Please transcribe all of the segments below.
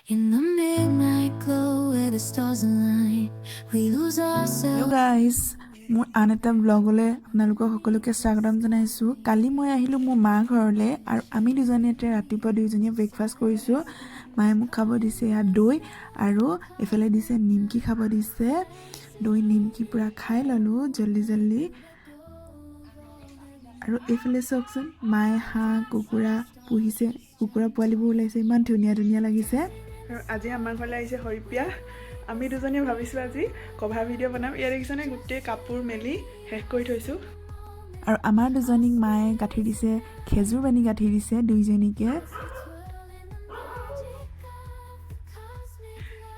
In the midnight glow where the stars align, we lose ourselves. Hello guys, মোৰ আন এটা ব্লগলৈ আপোনালোকক সকলোকে স্বাগতম জনাইছোঁ। কালি মই আহিলোঁ মোৰ মা ঘৰলৈ আৰু আমি দুজনীয়ে ৰাতিপুৱা দুইজনীয়ে ব্ৰেকফাষ্ট কৰিছোঁ। মায়ে মোক খাব দিছে ইয়াত দৈ আৰু এফালে দিছে নিমকি খাব দিছে। দৈ নিমকি পুৰা খাই ল'লোঁ জল্দি আৰু এইফালে চাওকচোন মায়ে হাঁহ কুকুৰা পুহিছে, কুকুৰা পোৱালিবোৰ ওলাইছে, ইমান ধুনীয়া লাগিছে। আৰু আজি আমাৰ ঘৰলৈ আহিছে হৰিপ্ৰিয়া। আমি দুজনীয়ে ভাবিছোঁ আজি কভাৰ ভিডিঅ' বনাম। ইয়াত দেখিছেনে গোটেই কাপোৰ মেলি শেষ কৰি থৈছোঁ। আৰু আমাৰ দুজনীক মায়ে গাঁঠি দিছে, খেজুৰ বানি গাঁঠি দিছে দুইজনীকে।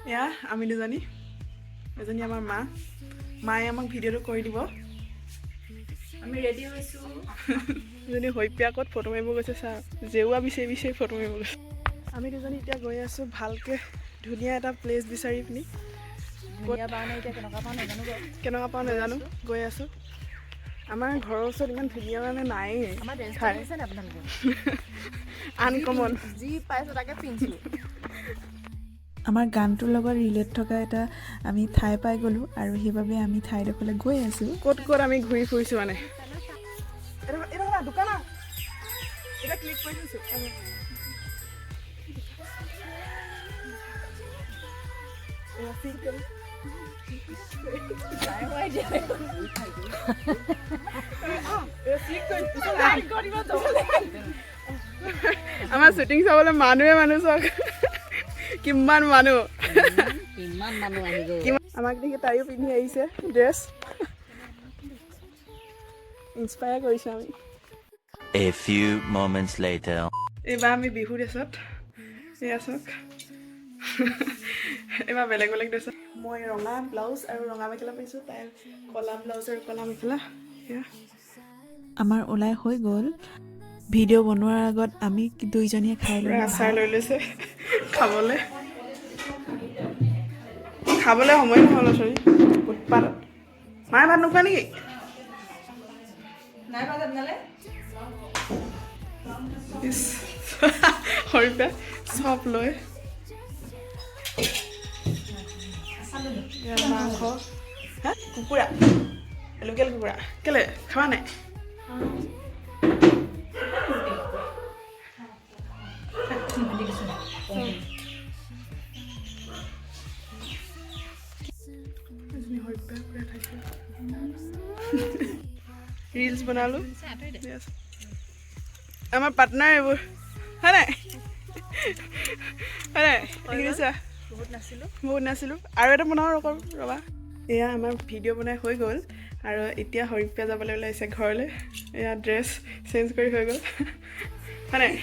এয়া আমি দুজনী, এজনী আমাৰ মায়ে আমাক ভিডিঅ'টো কৰি দিব। আমি ৰেডি হৈছোঁ। এজনী হৰিপ্ৰিয়া ক'ত ফটো মাৰিব গৈছে, চা জেউৱা বিচাৰি ফটো মাৰিব গৈছে। আমি দুজনী এতিয়া গৈ আছোঁ ভালকৈ ধুনীয়া এটা প্লেচ বিচাৰি পিনি। কেনেকুৱা পাওঁ নাজানো, গৈ আছোঁ। আমাৰ ঘৰৰ ওচৰত ইমান ধুনীয়া মানে নায়েই ঠাই, আনকমন যি পাইছোঁ তাকে পিন্ধিছোঁ। আমাৰ গানটোৰ লগত ৰিলেট থকা এটা আমি ঠাই পাই গ'লোঁ আৰু সেইবাবে আমি ঠাইডোখৰলৈ গৈ আছোঁ। ক'ত আমি ঘূৰি ফুৰিছোঁ মানে দোকান এটা ক্লিক কৰি থৈছোঁ। আমাৰ শ্বুটিং চাবলৈ মানুহ চাওক, কিমান মানুহ আমাক দেখি তাইও পিন্ধি আহিছে ড্ৰেছ, ইনস্পায়াৰ কৰিছোঁ আমি। A few moments later. এইবাৰ আমি বিহু ড্ৰেছত, এয়া চাওক এইবাৰ বেলেগ ড্ৰেছত। মই ৰঙা ব্লাউজ আৰু ৰঙা মেখেলা পাইছোঁ, তাই ক'লা ব্লাউজ আৰু ক'লা মেখেলা। সেয়া আমাৰ ওলাই হৈ গ'ল। ভিডিঅ' বনোৱাৰ আগত আমি দুইজনীয়ে খাই লৈ আচাৰ লৈ লৈছে খাবলৈ সময় নহ'ল চৰি উৎপাদত। মায়ে ভাত নোখোৱা নেকি? হৰিপ্ৰিয়া চব লৈ মাংস, হা কুকুৰা, লোকেল কুকুৰা কেলে খাবা নাই? ৰিলছ বনালোঁ, আমাৰ পাৰ্টনাৰ এইবোৰ হয় নাই? বহুত নাছিলোঁ আৰু এটা বনাওঁ ৰ'বা। এয়া আমাৰ ভিডিঅ' বনাই হৈ গ'ল আৰু এতিয়া হৰিপ্ৰিয়া যাবলৈ ওলাইছে ঘৰলৈ। এয়া ড্ৰেছ চেঞ্জ কৰি হৈ গ'ল হয় নাই?